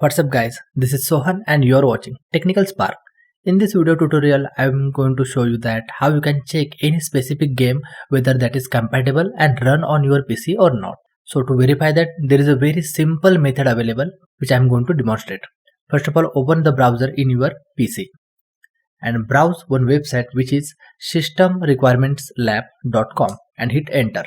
What's up guys, this is Sohan and you're watching Technical Spark. In this video tutorial, I'm going to show you that how you can check any specific game whether that is compatible and run on your PC or not. So to verify that, there is a very simple method available which I'm going to demonstrate. First of all, open the browser in your PC and browse one website which is systemrequirementslab.com and hit enter.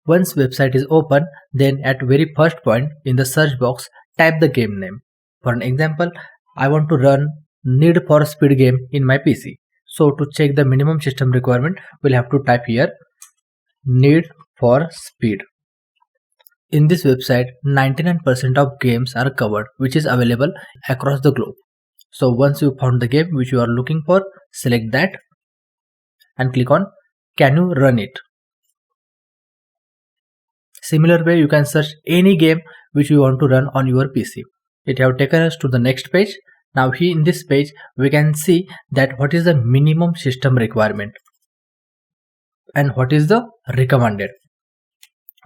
Once website is open, then at very first point in the search box, type the game name. For an example, I want to run Need for Speed game in my PC. So to check the minimum system requirement, we'll have to type here Need for Speed. In this website, 99% of games are covered which is available across the globe. So once you found the game which you are looking for, select that and click on Can you run it? Similar way, you can search any game which you want to run on your PC. It have taken us to the next page. Now here in this page, we can see that what is the minimum system requirement and what is the recommended.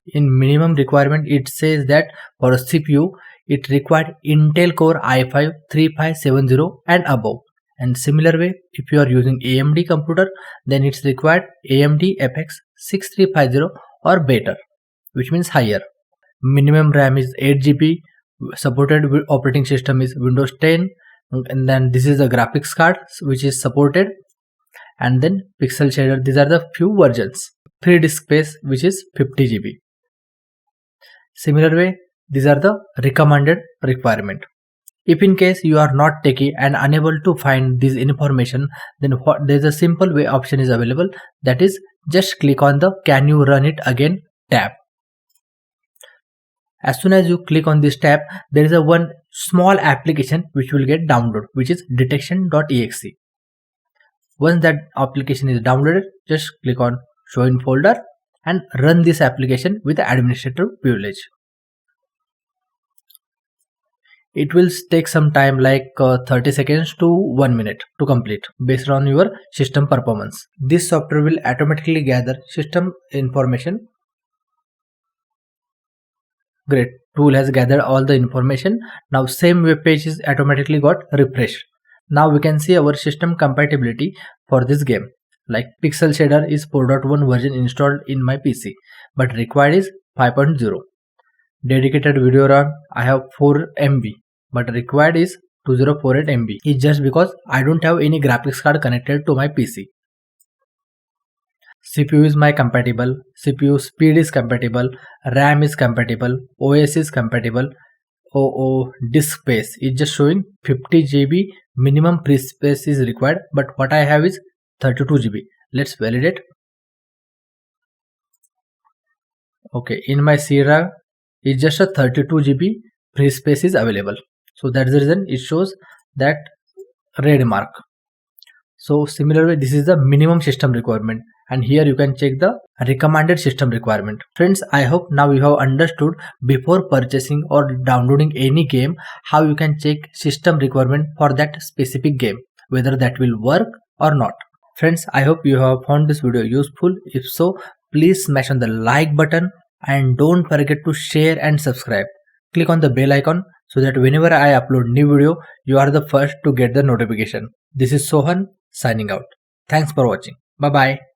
In minimum requirement, it says that for a CPU, it required Intel Core i5 3570 and above. And similar way, if you are using AMD computer, then it's required AMD FX 6350 or better, which means higher. Minimum RAM is 8 GB, supported operating system is Windows 10, and then this is the graphics card which is supported, and then pixel shader. These are the few versions. Free disk space which is 50 GB. Similar way, these are the recommended requirement. If in case you are not techie and unable to find this information, then there's a simple way option is available, that is just click on the Can you run it again tab. As soon as you click on this tab, there is a one small application which will get downloaded, which is detection.exe. Once that application is downloaded, just click on show in folder and run this application with the administrator privilege. It will take some time like 30 seconds to 1 minute to complete based on your system performance. This software will automatically gather system information. Great, tool has gathered all the information. Now same web page is automatically got refreshed. Now we can see our system compatibility for this game. Like pixel shader is 4.1 version installed in my PC, but required is 5.0. Dedicated video RAM, I have 4 MB, but required is 2048 MB. It's just because I don't have any graphics card connected to my PC. CPU is my compatible, CPU speed is compatible, RAM is compatible, OS is compatible, disk space is just showing 50 GB minimum free space is required, but what I have is 32 GB. Let's validate. Okay, in my CRAM it's just a 32 GB free space is available. So that's the reason it shows that red mark. So similar way, this is the minimum system requirement, and here you can check the recommended system requirement. Friends, I hope now you have understood before purchasing or downloading any game how you can check system requirement for that specific game, whether that will work or not. Friends, I hope you have found this video useful. If so, please smash on the like button and don't forget to share and subscribe. Click on the bell icon so that whenever I upload new video, you are the first to get the notification. This is Sohan signing out. Thanks for watching. Bye bye.